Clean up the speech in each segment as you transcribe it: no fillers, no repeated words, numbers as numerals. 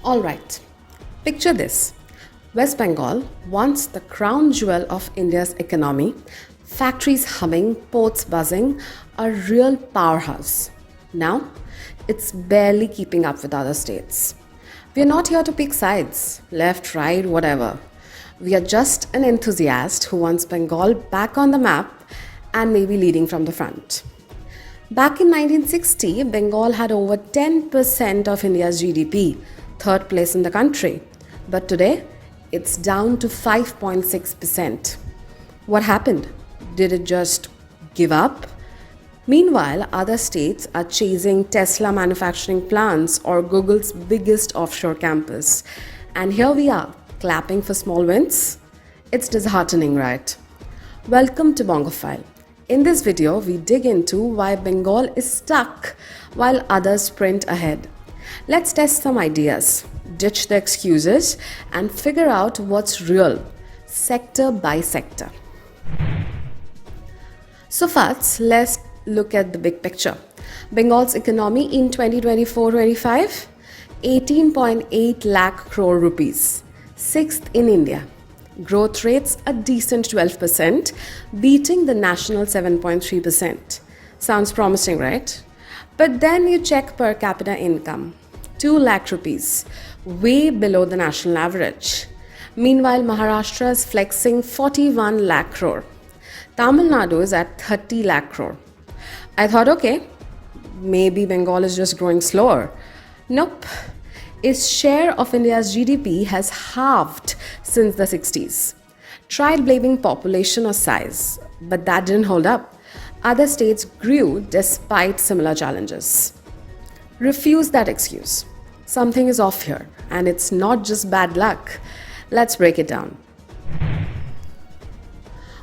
Alright, picture this. West Bengal, once the crown jewel of India's economy, factories humming, ports buzzing, a real powerhouse. Now, it's barely keeping up with other states. We're not here to pick sides, left, right, whatever. We are just an enthusiast who wants Bengal back on the map and maybe leading from the front. Back in 1960, Bengal had over 10% of India's GDP, third place in the country. But today, it's down to 5.6%. What happened? Did it just give up? Meanwhile, other states are chasing Tesla manufacturing plants or Google's biggest offshore campus. And here we are, clapping for small wins? It's disheartening, right? Welcome to Bongophile. In this video, we dig into why Bengal is stuck while others sprint ahead. Let's test some ideas, ditch the excuses, and figure out what's real, sector by sector. So first, let's look at the big picture. Bengal's economy in 2024-25, 18.8 lakh crore rupees, sixth in India. Growth rates a decent 12%, beating the national 7.3%. Sounds promising, right? But then you check per capita income, 2 lakh rupees, way below the national average. Meanwhile, Maharashtra is flexing 41 lakh crore. Tamil Nadu is at 30 lakh crore. I thought, okay, maybe Bengal is just growing slower. Nope. Its share of India's GDP has halved since the 60s. Tried blaming population or size, but that didn't hold up. Other states grew despite similar challenges. Refuse that excuse. Something is off here, and it's not just bad luck. Let's break it down.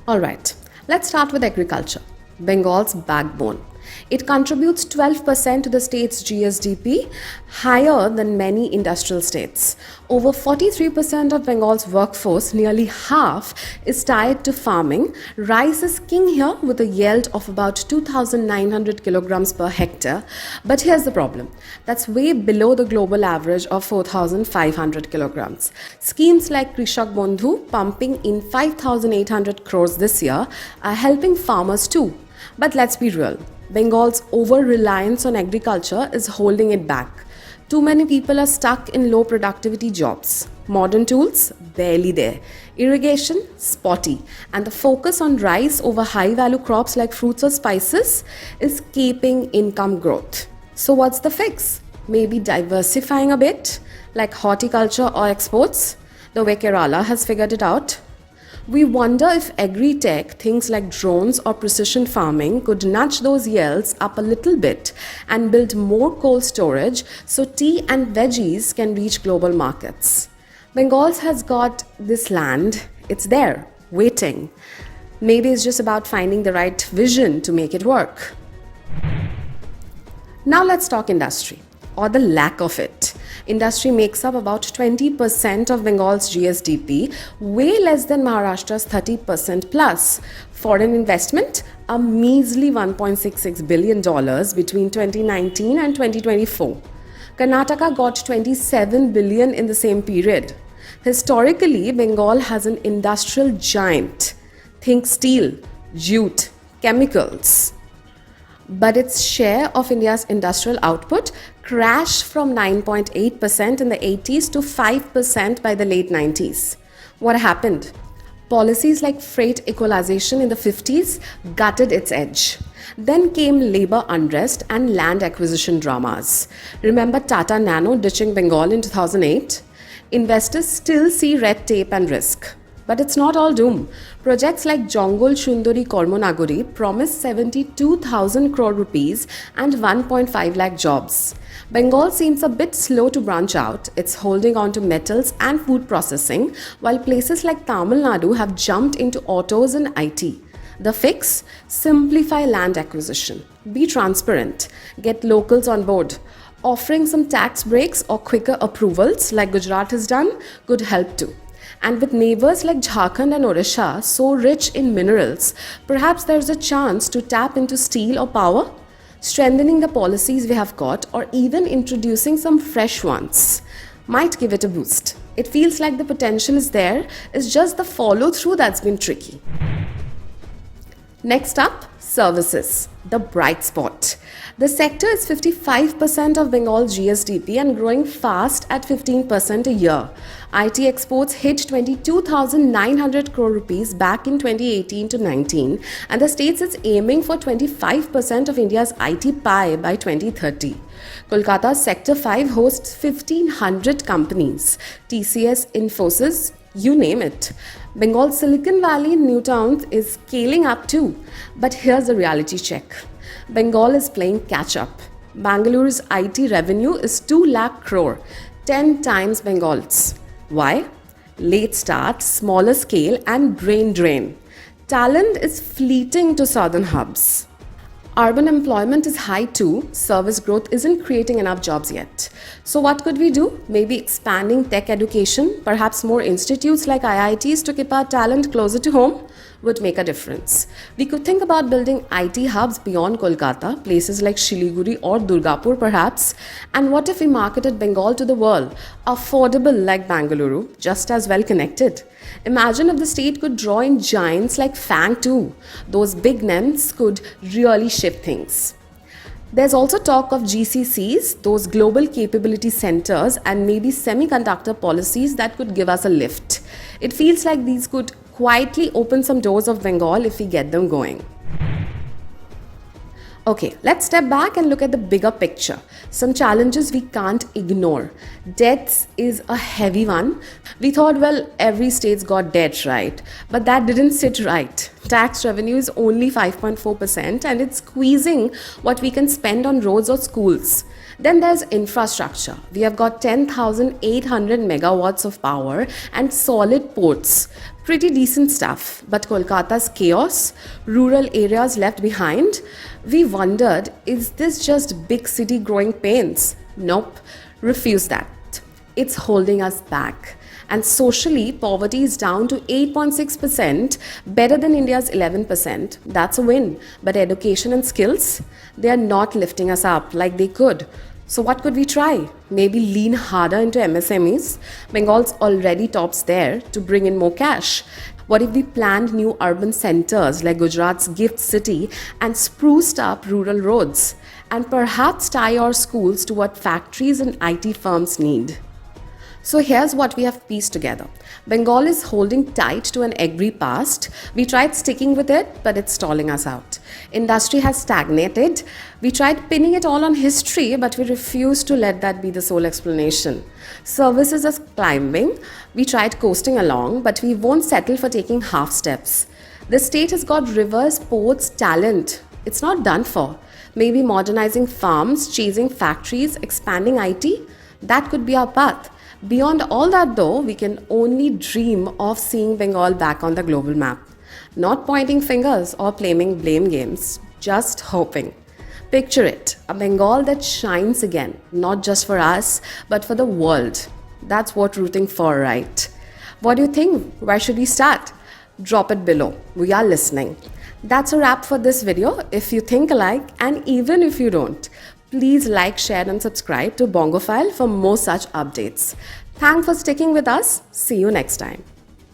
Alright, let's start with agriculture, Bengal's backbone. It contributes 12% to the state's GSDP, higher than many industrial states. Over 43% of Bengal's workforce, nearly half, is tied to farming. Rice is king here with a yield of about 2,900 kilograms per hectare. But here's the problem. That's way below the global average of 4,500 kilograms. Schemes like Krishak Bandhu, pumping in 5,800 crores this year, are helping farmers too. But let's be real. Bengal's over-reliance on agriculture is holding it back. Too many people are stuck in low productivity jobs. Modern tools, barely there. Irrigation, spotty. And the focus on rice over high-value crops like fruits or spices is keeping income growth. So what's the fix? Maybe diversifying a bit, like horticulture or exports, the way Kerala has figured it out. We wonder if agri-tech, things like drones or precision farming, could nudge those yields up a little bit and build more cold storage so tea and veggies can reach global markets. Bengal has got this land, it's there, waiting. Maybe it's just about finding the right vision to make it work. Now let's talk industry, or the lack of it. Industry makes up about 20% of Bengal's GSDP, way less than Maharashtra's 30% plus. Foreign investment, a measly $1.66 billion between 2019 and 2024. Karnataka got $27 billion in the same period. Historically, Bengal has an industrial giant. Think steel, jute, chemicals. But its share of India's industrial output crashed from 9.8% in the 80s to 5% by the late 90s. What happened? Policies like freight equalization in the 50s gutted its edge. Then came labor unrest and land acquisition dramas. Remember Tata Nano ditching Bengal in 2008? Investors still see red tape and risk. But it's not all doom. Projects like Jongol Shundari Kormonaguri promise 72,000 crore rupees and 1.5 lakh jobs. Bengal seems a bit slow to branch out. It's holding on to metals and food processing, while places like Tamil Nadu have jumped into autos and IT. The fix? Simplify land acquisition. Be transparent. Get locals on board. Offering some tax breaks or quicker approvals like Gujarat has done could help too. And with neighbors like Jharkhand and Odisha so rich in minerals, perhaps there's a chance to tap into steel or power. strengthening the policies we have got, or even introducing some fresh ones. might give it a boost. It feels like the potential is there, it's just the follow through that's been tricky. Next up, services, the bright spot. The sector is 55% of Bengal's GSDP and growing fast at 15% a year. IT exports hit 22,900 crore rupees back in 2018 to 19, and the state is aiming for 25% of India's IT pie by 2030. Kolkata's Sector 5 hosts 1,500 companies, TCS, Infosys, you name it. Bengal's Silicon Valley in Newtown is scaling up too. But here's the reality check. Bengal is playing catch up. Bangaluru's IT revenue is 2 lakh crore, 10 times Bengal's. Why? Late start, smaller scale, and brain drain. Talent is fleeting to southern hubs. Urban employment is high too. Service growth isn't creating enough jobs yet. So what could we do? Maybe expanding tech education, perhaps more institutes like IITs to keep our talent closer to home would make a difference. We could think about building IT hubs beyond Kolkata, places like Shiliguri or Durgapur perhaps. And what if we marketed Bengal to the world? Affordable like Bangalore, just as well connected. Imagine if the state could draw in giants like FANG too. Those big names could really shift things. There's also talk of GCCs, those global capability centers, and maybe semiconductor policies that could give us a lift. It feels like these could quietly open some doors of Bengal if we get them going. Okay, let's step back and look at the bigger picture. Some challenges we can't ignore. Debts is a heavy one. We thought, well, every state's got debt, right? But that didn't sit right. Tax revenue is only 5.4% and it's squeezing what we can spend on roads or schools. Then there's infrastructure. We have got 10,800 megawatts of power and solid ports. Pretty decent stuff. But Kolkata's chaos, rural areas left behind, we wondered, is this just big city growing pains? Nope, refuse that. It's holding us back. And socially, poverty is down to 8.6%, better than India's 11%. That's a win. But education and skills, they are not lifting us up like they could. So what could we try? Maybe lean harder into MSMEs? Bengal's already tops there to bring in more cash. What if we planned new urban centers like Gujarat's Gift City and spruced up rural roads? And perhaps tie our schools to what factories and IT firms need. So here's what we have pieced together. Bengal is holding tight to an agri past. We tried sticking with it, but it's stalling us out. Industry has stagnated. We tried pinning it all on history, but we refuse to let that be the sole explanation. Services is climbing. We tried coasting along, but we won't settle for taking half steps. The state has got rivers, ports, talent. It's not done for. Maybe modernizing farms, chasing factories, expanding IT. That could be our path. Beyond all that though, we can only dream of seeing Bengal back on the global map. Not pointing fingers or playing blame games, just hoping. Picture it, a Bengal that shines again, not just for us, but for the world. That's what rooting for, right? What do you think? Where should we start? Drop it below. We are listening. That's a wrap for this video. If you think alike, and even if you don't, please like, share and subscribe to Bongophile for more such updates. Thanks for sticking with us. See you next time.